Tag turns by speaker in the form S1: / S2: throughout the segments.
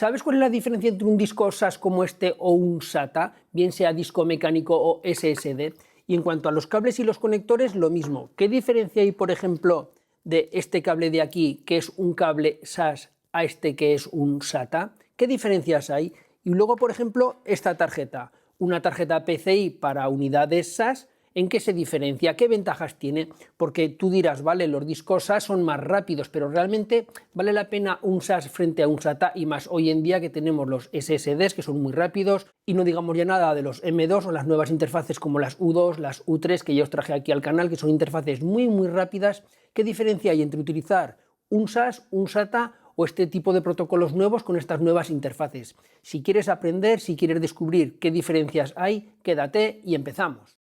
S1: ¿Sabes cuál es la diferencia entre un disco SAS como este o un SATA, bien sea disco mecánico o SSD? Y en cuanto a los cables y los conectores, lo mismo. ¿Qué diferencia hay, por ejemplo, de este cable de aquí, que es un cable SAS, a este que es un SATA? ¿Qué diferencias hay? Y luego, por ejemplo, esta tarjeta, una tarjeta PCI para unidades SAS. ¿En qué se diferencia? ¿Qué ventajas tiene? Porque tú dirás, vale, los discos SAS son más rápidos, pero realmente vale la pena un SAS frente a un SATA, y más hoy en día que tenemos los SSDs que son muy rápidos, y no digamos ya nada de los M2 o las nuevas interfaces como las U2, las U3 que ya os traje aquí al canal, que son interfaces muy rápidas. ¿Qué diferencia hay entre utilizar un SAS, un SATA o este tipo de protocolos nuevos con estas nuevas interfaces? Si quieres aprender, si quieres descubrir qué diferencias hay, quédate y empezamos.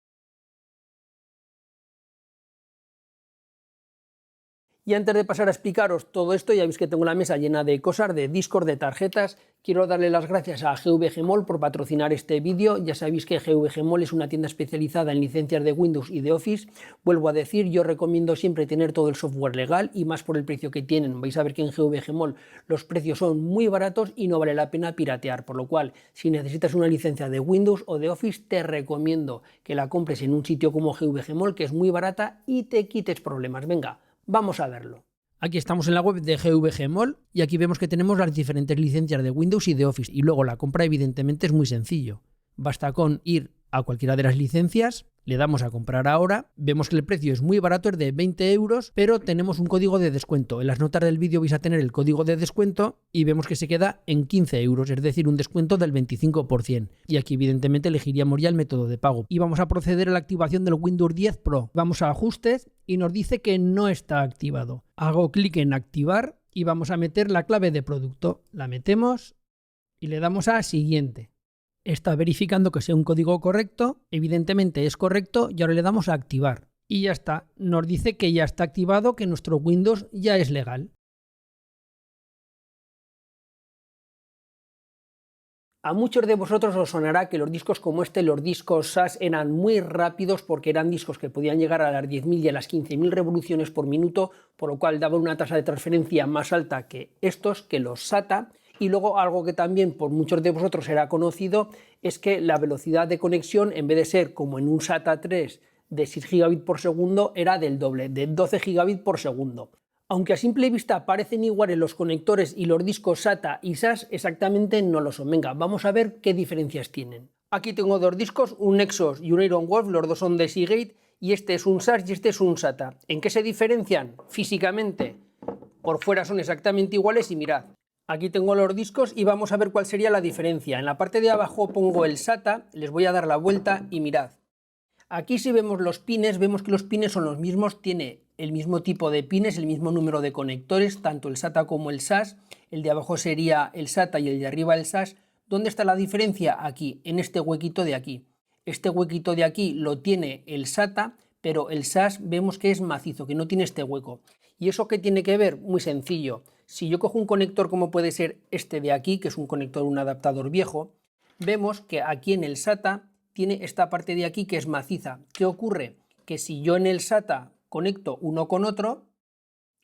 S1: Y antes de pasar a explicaros todo esto, ya veis que tengo la mesa llena de cosas, de discos, de tarjetas. Quiero darle las gracias a GVG Mall por patrocinar este vídeo. Ya sabéis que GVG Mall es una tienda especializada en licencias de Windows y de Office. Vuelvo a decir, yo recomiendo siempre tener todo el software legal y más por el precio que tienen. Vais a ver que en GVG Mall los precios son muy baratos y no vale la pena piratear. Por lo cual, si necesitas una licencia de Windows o de Office, te recomiendo que la compres en un sitio como GVG Mall, que es muy barata y te quites problemas. Venga, vamos a verlo. Aquí estamos en la web de GVG Mall y aquí vemos que tenemos las diferentes licencias de Windows y de Office, y luego la compra evidentemente es muy sencillo. Basta con ir a cualquiera de las licencias, le damos a comprar ahora, vemos que el precio es muy barato, es de 20 euros, pero tenemos un código de descuento. En las notas del vídeo vais a tener el código de descuento y vemos que se queda en 15 euros, es decir, un descuento del 25%. Y aquí evidentemente elegiríamos ya el método de pago. Y vamos a proceder a la activación del Windows 10 Pro. Vamos a ajustes y nos dice que no está activado. Hago clic en activar y vamos a meter la clave de producto. La metemos y le damos a siguiente. Está verificando que sea un código correcto, evidentemente es correcto, y ahora le damos a activar. Y ya está, nos dice que ya está activado, que nuestro Windows ya es legal. A muchos de vosotros os sonará que los discos como este, los discos SAS, eran muy rápidos porque eran discos que podían llegar a las 10.000 y a las 15.000 revoluciones por minuto, por lo cual daban una tasa de transferencia más alta que estos, que los SATA. Y luego algo que también por muchos de vosotros era conocido es que la velocidad de conexión, en vez de ser como en un SATA 3 de 6 gigabits por segundo, era del doble, de 12 gigabits por segundo. Aunque a simple vista parecen iguales los conectores y los discos SATA y SAS, exactamente no lo son. Venga, vamos a ver qué diferencias tienen. Aquí tengo dos discos, un Nexus y un Iron Wolf, los dos son de Seagate, y este es un SAS y este es un SATA. ¿En qué se diferencian? Físicamente, por fuera son exactamente iguales y mirad. Aquí tengo los discos y vamos a ver cuál sería la diferencia. En la parte de abajo pongo el SATA, les voy a dar la vuelta y mirad. Aquí si vemos los pines, vemos que los pines son los mismos, tiene el mismo tipo de pines, el mismo número de conectores, tanto el SATA como el SAS. El de abajo sería el SATA y el de arriba el SAS. ¿Dónde está la diferencia? Aquí, en este huequito de aquí. Este huequito de aquí lo tiene el SATA, pero el SAS vemos que es macizo, que no tiene este hueco. ¿Y eso qué tiene que ver? Muy sencillo. Si yo cojo un conector como puede ser este de aquí, que es un conector, un adaptador viejo, vemos que aquí en el SATA tiene esta parte de aquí que es maciza. ¿Qué ocurre? Que si yo en el SATA conecto uno con otro,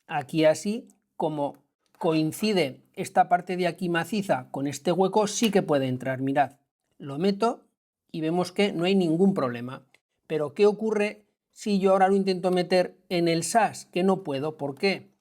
S1: aquí así, como coincide esta parte de aquí maciza con este hueco, sí que puede entrar. Mirad, lo meto y vemos que no hay ningún problema. Pero ¿qué ocurre si yo ahora lo intento meter en el SAS? Que no puedo. ¿Por qué?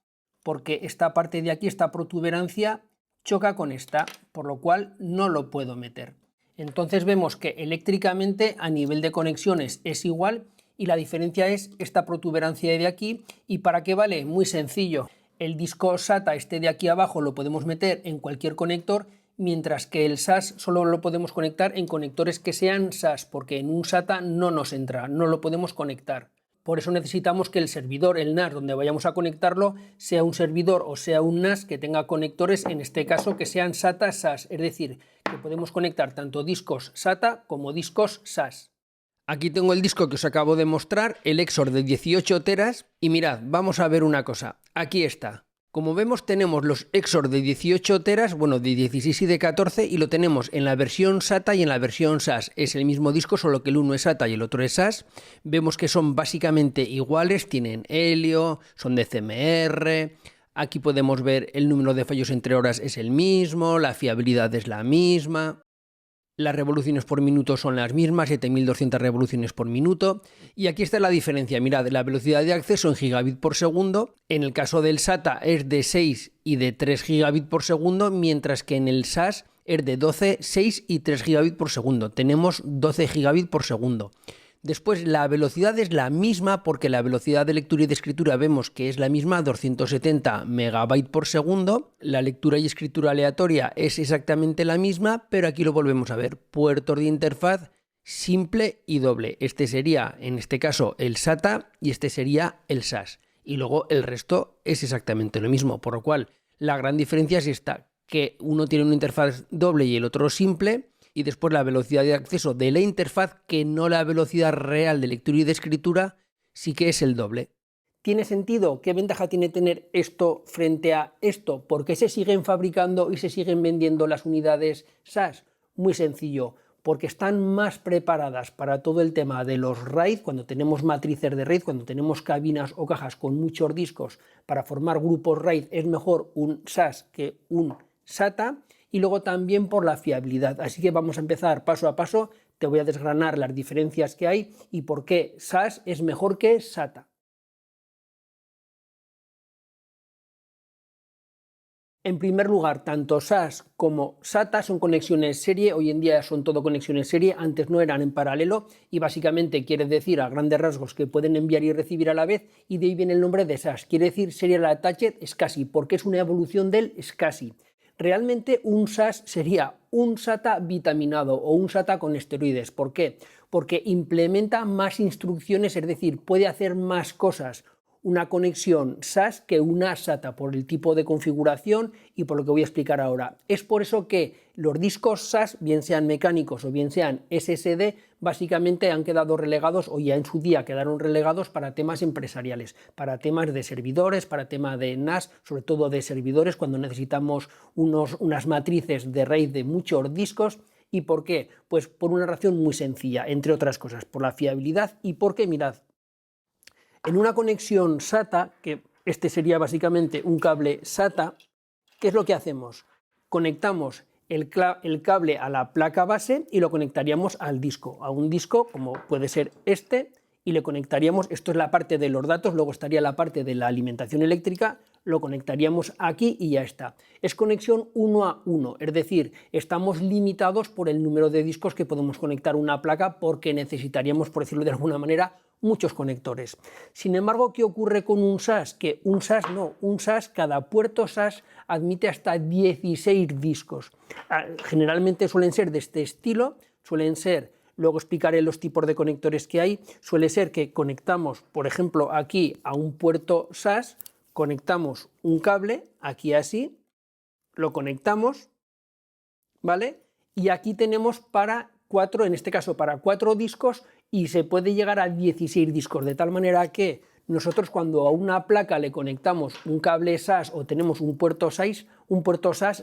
S1: Porque esta parte de aquí, esta protuberancia, choca con esta, por lo cual no lo puedo meter. Entonces vemos que eléctricamente a nivel de conexiones es igual y la diferencia es esta protuberancia de aquí. ¿Y para qué vale? Muy sencillo. El disco SATA este de aquí abajo lo podemos meter en cualquier conector, mientras que el SAS solo lo podemos conectar en conectores que sean SAS, porque en un SATA no nos entra, no lo podemos conectar. Por eso necesitamos que el servidor, el NAS, donde vayamos a conectarlo, sea un servidor o sea un NAS que tenga conectores, en este caso que sean SATA SAS, es decir, que podemos conectar tanto discos SATA como discos SAS. Aquí tengo el disco que os acabo de mostrar, el Exor de 18 teras, y mirad, vamos a ver una cosa, aquí está. Como vemos tenemos los Exor de 18 teras, bueno, de 16 y de 14, y lo tenemos en la versión SATA y en la versión SAS. Es el mismo disco, solo que el uno es SATA y el otro es SAS. Vemos que son básicamente iguales, tienen helio, son de CMR, Aquí podemos ver el número de fallos entre horas es el mismo, la fiabilidad es la misma, las revoluciones por minuto son las mismas, 7200 revoluciones por minuto. Y aquí está la diferencia. Mirad, la velocidad de acceso en gigabit por segundo, en el caso del SATA es de 6 y de 3 gigabit por segundo, mientras que en el SAS es de 12, 6 y 3 gigabit por segundo. Tenemos 12 gigabit por segundo. Después la velocidad es la misma porque la velocidad de lectura y de escritura vemos que es la misma, 270 megabytes por segundo. La lectura y escritura aleatoria es exactamente la misma, pero aquí lo volvemos a ver. Puertos de interfaz simple y doble. Este sería, en este caso, el SATA y este sería el SAS. Y luego el resto es exactamente lo mismo, por lo cual la gran diferencia es esta, que uno tiene una interfaz doble y el otro simple. Y después la velocidad de acceso de la interfaz, que no la velocidad real de lectura y de escritura, sí que es el doble. ¿Tiene sentido? ¿Qué ventaja tiene tener esto frente a esto? ¿Por qué se siguen fabricando y se siguen vendiendo las unidades SAS? Muy sencillo, porque están más preparadas para todo el tema de los RAID, cuando tenemos matrices de RAID, cuando tenemos cabinas o cajas con muchos discos para formar grupos RAID, es mejor un SAS que un SATA. Y luego también por la fiabilidad. Así que vamos a empezar paso a paso, te voy a desgranar las diferencias que hay y por qué SAS es mejor que SATA. En primer lugar, tanto SAS como SATA son conexiones serie, hoy en día son todo conexiones serie, antes no eran en paralelo y básicamente quiere decir a grandes rasgos que pueden enviar y recibir a la vez y de ahí viene el nombre de SAS, quiere decir Serial Attached SCSI, porque es una evolución del SCSI. Realmente un SAS sería un SATA vitaminado o un SATA con esteroides. ¿Por qué? Porque implementa más instrucciones, es decir, puede hacer más cosas una conexión SAS que una SATA por el tipo de configuración y por lo que voy a explicar ahora. Es por eso que los discos SAS, bien sean mecánicos o bien sean SSD, básicamente han quedado relegados o ya en su día quedaron relegados para temas empresariales, para temas de servidores, para temas de NAS, sobre todo de servidores cuando necesitamos unas matrices de RAID de muchos discos. ¿Y por qué? Pues por una razón muy sencilla, entre otras cosas, por la fiabilidad y porque, mirad, en una conexión SATA, que este sería básicamente un cable SATA, ¿qué es lo que hacemos? Conectamos el cable a la placa base y lo conectaríamos al disco, a un disco como puede ser este, y le conectaríamos, esto es la parte de los datos, luego estaría la parte de la alimentación eléctrica, lo conectaríamos aquí y ya está. Es conexión 1 a 1, es decir, estamos limitados por el número de discos que podemos conectar a una placa porque necesitaríamos, por decirlo de alguna manera, muchos conectores. Sin embargo, ¿qué ocurre con un SAS? Que un SAS no, un SAS, cada puerto SAS admite hasta 16 discos. Generalmente suelen ser de este estilo, suelen ser, luego explicaré los tipos de conectores que hay, suele ser que conectamos, por ejemplo, aquí a un puerto SAS, conectamos un cable, aquí así, lo conectamos, ¿vale? Y aquí tenemos para 4, en este caso para 4 discos, y se puede llegar a 16 discos, de tal manera que nosotros cuando a una placa le conectamos un cable SAS o tenemos un puerto SAS,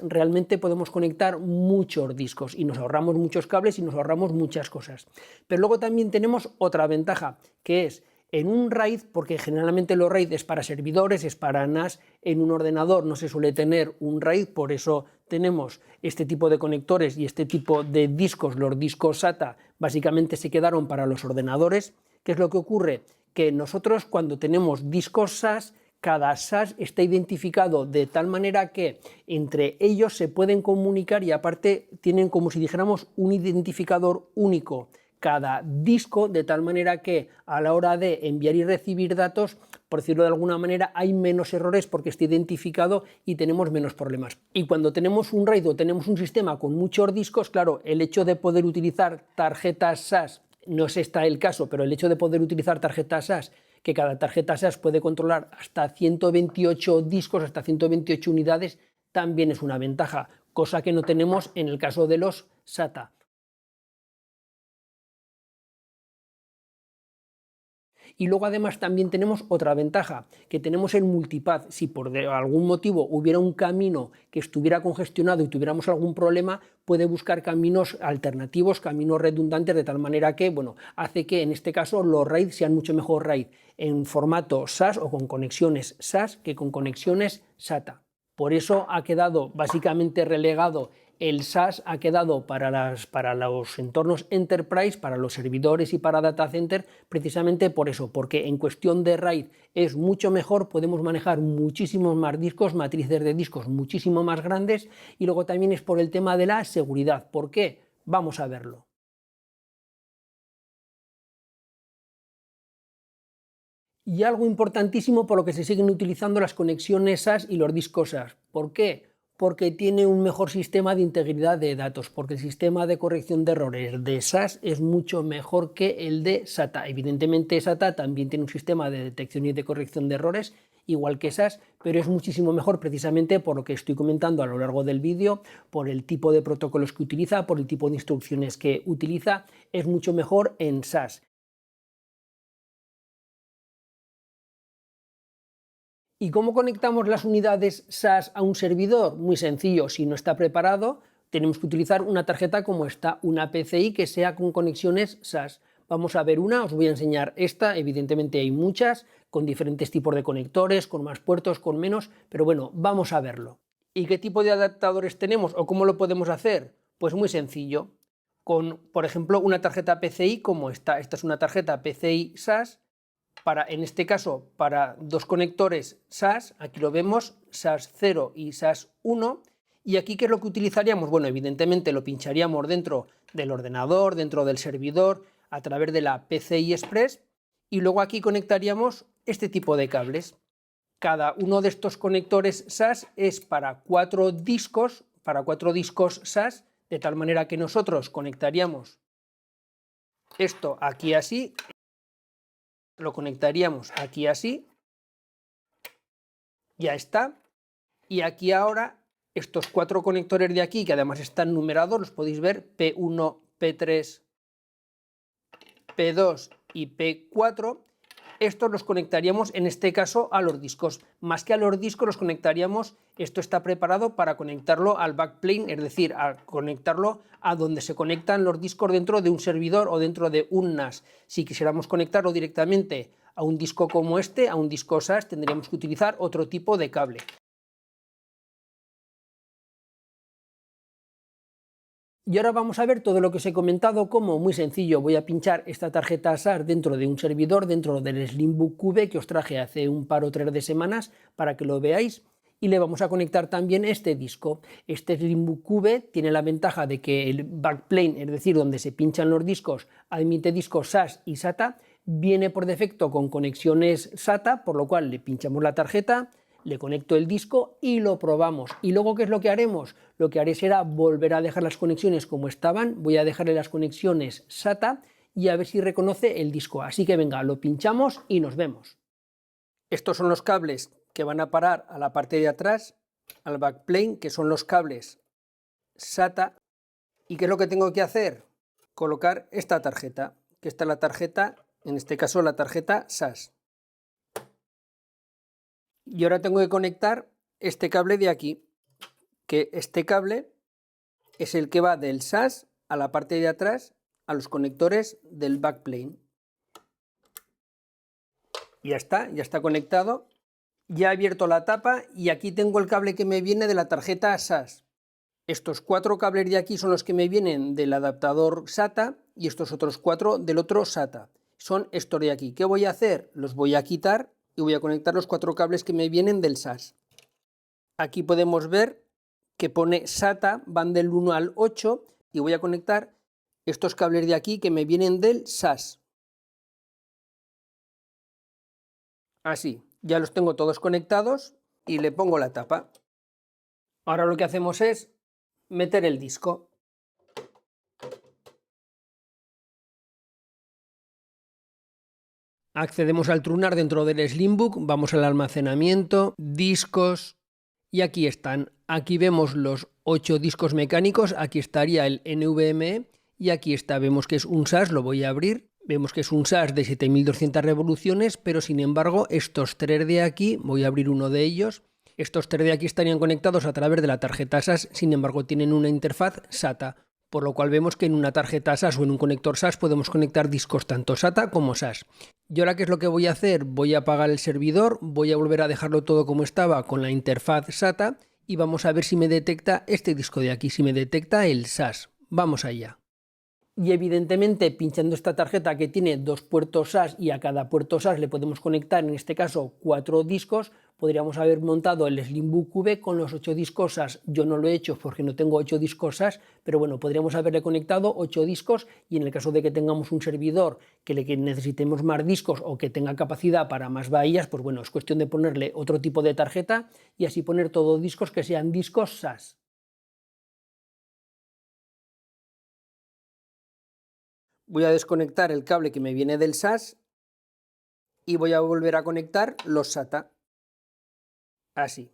S1: realmente podemos conectar muchos discos y nos ahorramos muchos cables y nos ahorramos muchas cosas. Pero luego también tenemos otra ventaja, que es en un RAID, porque generalmente los RAID es para servidores, es para NAS, en un ordenador no se suele tener un RAID, por eso tenemos este tipo de conectores y este tipo de discos. Los discos SATA básicamente se quedaron para los ordenadores. ¿Qué es lo que ocurre? Que nosotros cuando tenemos discos SAS, cada SAS está identificado de tal manera que entre ellos se pueden comunicar y aparte tienen como si dijéramos un identificador único cada disco, de tal manera que a la hora de enviar y recibir datos, por decirlo de alguna manera, hay menos errores porque está identificado y tenemos menos problemas. Y cuando tenemos un RAID o tenemos un sistema con muchos discos, claro, el hecho de poder utilizar tarjetas SAS, no es este el caso, pero el hecho de poder utilizar tarjetas SAS, que cada tarjeta SAS puede controlar hasta 128 discos, hasta 128 unidades, también es una ventaja, cosa que no tenemos en el caso de los SATA. Y luego además también tenemos otra ventaja, que tenemos el multipath. Si por algún motivo hubiera un camino que estuviera congestionado y tuviéramos algún problema, puede buscar caminos alternativos, caminos redundantes, de tal manera que, bueno, hace que en este caso los RAID sean mucho mejor RAID en formato SAS o con conexiones SAS que con conexiones SATA. Por eso ha quedado básicamente relegado el SAS, ha quedado para los entornos enterprise, para los servidores y para data center, precisamente por eso, porque en cuestión de RAID es mucho mejor, podemos manejar muchísimos más discos, matrices de discos muchísimo más grandes, y luego también es por el tema de la seguridad. ¿Por qué? Vamos a verlo. Y algo importantísimo por lo que se siguen utilizando las conexiones SAS y los discos SAS. ¿Por qué? Porque tiene un mejor sistema de integridad de datos, porque el sistema de corrección de errores de SAS es mucho mejor que el de SATA. Evidentemente SATA también tiene un sistema de detección y de corrección de errores igual que SAS, pero es muchísimo mejor precisamente por lo que estoy comentando a lo largo del vídeo, por el tipo de protocolos que utiliza, por el tipo de instrucciones que utiliza, es mucho mejor en SAS. ¿Y cómo conectamos las unidades SAS a un servidor? Muy sencillo, si no está preparado, tenemos que utilizar una tarjeta como esta, una PCI que sea con conexiones SAS. Vamos a ver una, os voy a enseñar esta, evidentemente hay muchas, con diferentes tipos de conectores, con más puertos, con menos, pero bueno, vamos a verlo. ¿Y qué tipo de adaptadores tenemos o cómo lo podemos hacer? Pues muy sencillo, con, por ejemplo, una tarjeta PCI como esta. Esta es una tarjeta PCI SAS, en este caso, para dos conectores SAS, aquí lo vemos, SAS 0 y SAS 1, y aquí ¿qué es lo que utilizaríamos? Bueno, evidentemente lo pincharíamos dentro del ordenador, dentro del servidor, a través de la PCI Express, y luego aquí conectaríamos este tipo de cables. Cada uno de estos conectores SAS es para 4 discos SAS, de tal manera que nosotros conectaríamos esto aquí así, lo conectaríamos aquí así, ya está, y aquí ahora estos 4 conectores de aquí, que además están numerados, los podéis ver, P1, P3, P2 y P4, estos los conectaríamos en este caso a los discos. Más que a los discos los conectaríamos, esto está preparado para conectarlo al backplane, es decir, a conectarlo a donde se conectan los discos dentro de un servidor o dentro de un NAS. Si quisiéramos conectarlo directamente a un disco como este, a un disco SAS, tendríamos que utilizar otro tipo de cable. Y ahora vamos a ver todo lo que os he comentado, como muy sencillo. Voy a pinchar esta tarjeta SAS dentro de un servidor, dentro del Slimbook Cube que os traje hace un par o 3 de semanas para que lo veáis. Y le vamos a conectar también este disco. Este Slimbook Cube tiene la ventaja de que el backplane, es decir, donde se pinchan los discos, admite discos SAS y SATA. Viene por defecto con conexiones SATA, por lo cual le pinchamos la tarjeta, le conecto el disco y lo probamos. Y luego, ¿qué es lo que haremos? Lo que haré será volver a dejar las conexiones como estaban, voy a dejarle las conexiones SATA y a ver si reconoce el disco. Así que venga, lo pinchamos y nos vemos. Estos son los cables que van a parar a la parte de atrás, al backplane, que son los cables SATA. ¿Y qué es lo que tengo que hacer? Colocar esta tarjeta, que esta es la tarjeta, en este caso la tarjeta SAS. Y ahora tengo que conectar este cable de aquí, que este cable es el que va del SAS a la parte de atrás, a los conectores del backplane. Ya está conectado. Ya he abierto la tapa y aquí tengo el cable que me viene de la tarjeta SAS. Estos 4 cables de aquí son los que me vienen del adaptador SATA y estos otros 4 del otro SATA. Son estos de aquí. ¿Qué voy a hacer? Los voy a quitar y voy a conectar los 4 cables que me vienen del SAS. Aquí podemos ver que pone SATA, van del 1 al 8 y voy a conectar estos cables de aquí que me vienen del SAS. Así, ya los tengo todos conectados y le pongo la tapa. Ahora lo que hacemos es meter el disco. Accedemos al Trunar dentro del Slimbook, vamos al almacenamiento, discos, y aquí están. Aquí vemos los 8 discos mecánicos, aquí estaría el NVMe y aquí está, vemos que es un SAS, lo voy a abrir. Vemos que es un SAS de 7200 revoluciones, pero sin embargo estos tres de aquí, voy a abrir uno de ellos, estos tres de aquí estarían conectados a través de la tarjeta SAS, sin embargo tienen una interfaz SATA, por lo cual vemos que en una tarjeta SAS o en un conector SAS podemos conectar discos tanto SATA como SAS. Y ahora, ¿qué es lo que voy a hacer? Voy a apagar el servidor, voy a volver a dejarlo todo como estaba con la interfaz SATA y vamos a ver si me detecta este disco de aquí, si me detecta el SAS. Vamos allá. Y evidentemente pinchando esta tarjeta que tiene dos puertos SAS y a cada puerto SAS le podemos conectar, en este caso 4 discos, podríamos haber montado el Slimbook V con los 8 discos SAS. Yo no lo he hecho porque no tengo 8 discos SAS, pero bueno, podríamos haberle conectado 8 discos y en el caso de que tengamos un servidor que necesitemos más discos o que tenga capacidad para más bahías, pues bueno, es cuestión de ponerle otro tipo de tarjeta y así poner todos discos que sean discos SAS. Voy a desconectar el cable que me viene del SAS y voy a volver a conectar los SATA. Así.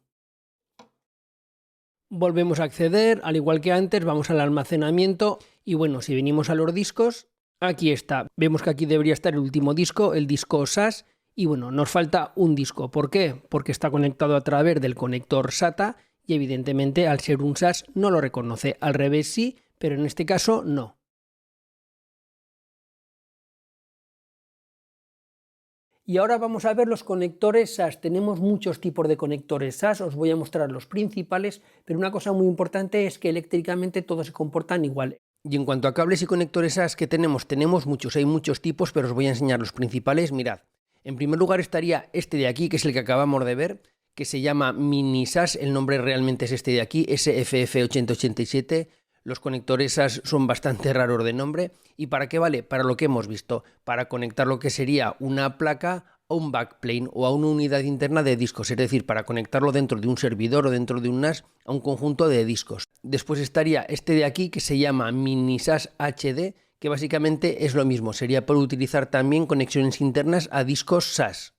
S1: Volvemos a acceder, al igual que antes, vamos al almacenamiento y bueno, si venimos a los discos, aquí está. Vemos que aquí debería estar el último disco, el disco SAS, y bueno, nos falta un disco. ¿Por qué? Porque está conectado a través del conector SATA y evidentemente al ser un SAS no lo reconoce. Al revés sí, pero en este caso no. Y ahora vamos a ver los conectores SAS. Tenemos muchos tipos de conectores SAS, os voy a mostrar los principales, pero una cosa muy importante es que eléctricamente todos se comportan igual. Y en cuanto a cables y conectores SAS que tenemos muchos, hay muchos tipos, pero os voy a enseñar los principales. Mirad, en primer lugar estaría este de aquí, que es el que acabamos de ver, que se llama Mini SAS, el nombre realmente es este de aquí, SFF8087. Los conectores SAS son bastante raros de nombre. ¿Y para qué vale? Para lo que hemos visto, para conectar lo que sería una placa a un backplane o a una unidad interna de discos, es decir, para conectarlo dentro de un servidor o dentro de un NAS a un conjunto de discos. Después estaría este de aquí que se llama Mini SAS HD, que básicamente es lo mismo, sería para utilizar también conexiones internas a discos SAS.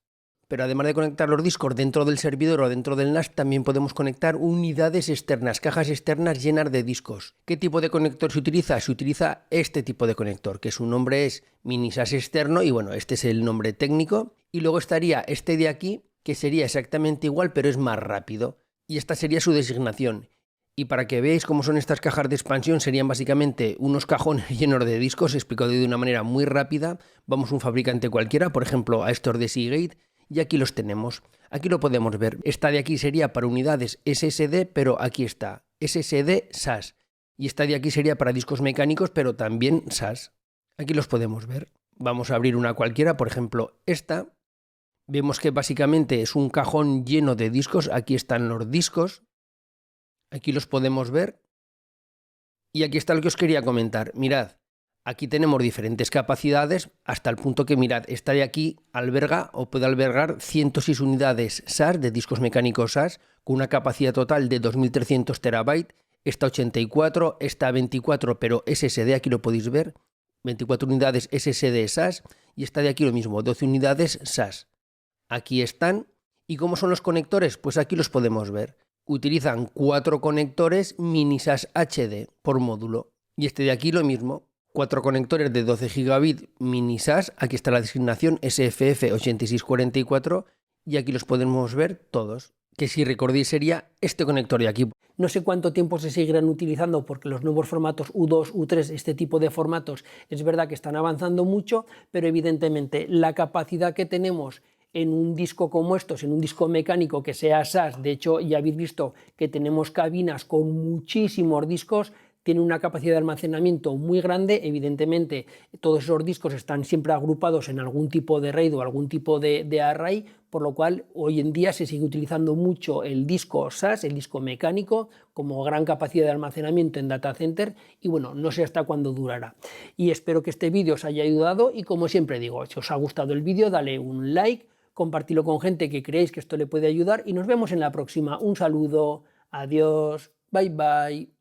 S1: Pero además de conectar los discos dentro del servidor o dentro del NAS, también podemos conectar unidades externas, cajas externas llenas de discos. ¿Qué tipo de conector se utiliza? Se utiliza este tipo de conector, que su nombre es Mini SAS externo y bueno, este es el nombre técnico. Y luego estaría este de aquí, que sería exactamente igual, pero es más rápido. Y esta sería su designación. Y para que veáis cómo son estas cajas de expansión, serían básicamente unos cajones llenos de discos, explicado de una manera muy rápida. Vamos a un fabricante cualquiera, por ejemplo a estos de Seagate, y aquí los tenemos. Aquí lo podemos ver. Esta de aquí sería para unidades SSD, pero aquí está, SSD SAS. Y esta de aquí sería para discos mecánicos, pero también SAS. Aquí los podemos ver. Vamos a abrir una cualquiera, por ejemplo esta. Vemos que básicamente es un cajón lleno de discos. Aquí están los discos. Aquí los podemos ver. Y aquí está lo que os quería comentar. Mirad. Aquí tenemos diferentes capacidades hasta el punto que, mirad, esta de aquí alberga o puede albergar 106 unidades SAS de discos mecánicos SAS con una capacidad total de 2300 terabytes, esta 84, esta 24 pero SSD, aquí lo podéis ver, 24 unidades SSD SAS y esta de aquí lo mismo, 12 unidades SAS. Aquí están. ¿Y cómo son los conectores? Pues aquí los podemos ver. Utilizan 4 conectores Mini SAS HD por módulo y este de aquí lo mismo. 4 conectores de 12 gigabit Mini SAS, aquí está la designación SFF8644 y aquí los podemos ver todos, que si recordéis sería este conector de aquí. No sé cuánto tiempo se seguirán utilizando porque los nuevos formatos U2, U3, este tipo de formatos, es verdad que están avanzando mucho, pero evidentemente la capacidad que tenemos en un disco como estos, en un disco mecánico que sea SAS, de hecho ya habéis visto que tenemos cabinas con muchísimos discos, tiene una capacidad de almacenamiento muy grande, evidentemente todos esos discos están siempre agrupados en algún tipo de RAID o algún tipo de array, por lo cual hoy en día se sigue utilizando mucho el disco SAS, el disco mecánico, como gran capacidad de almacenamiento en data center y bueno, no sé hasta cuándo durará. Y espero que este vídeo os haya ayudado y como siempre digo, si os ha gustado el vídeo dale un like, compartidlo con gente que creéis que esto le puede ayudar y nos vemos en la próxima. Un saludo, adiós, bye bye.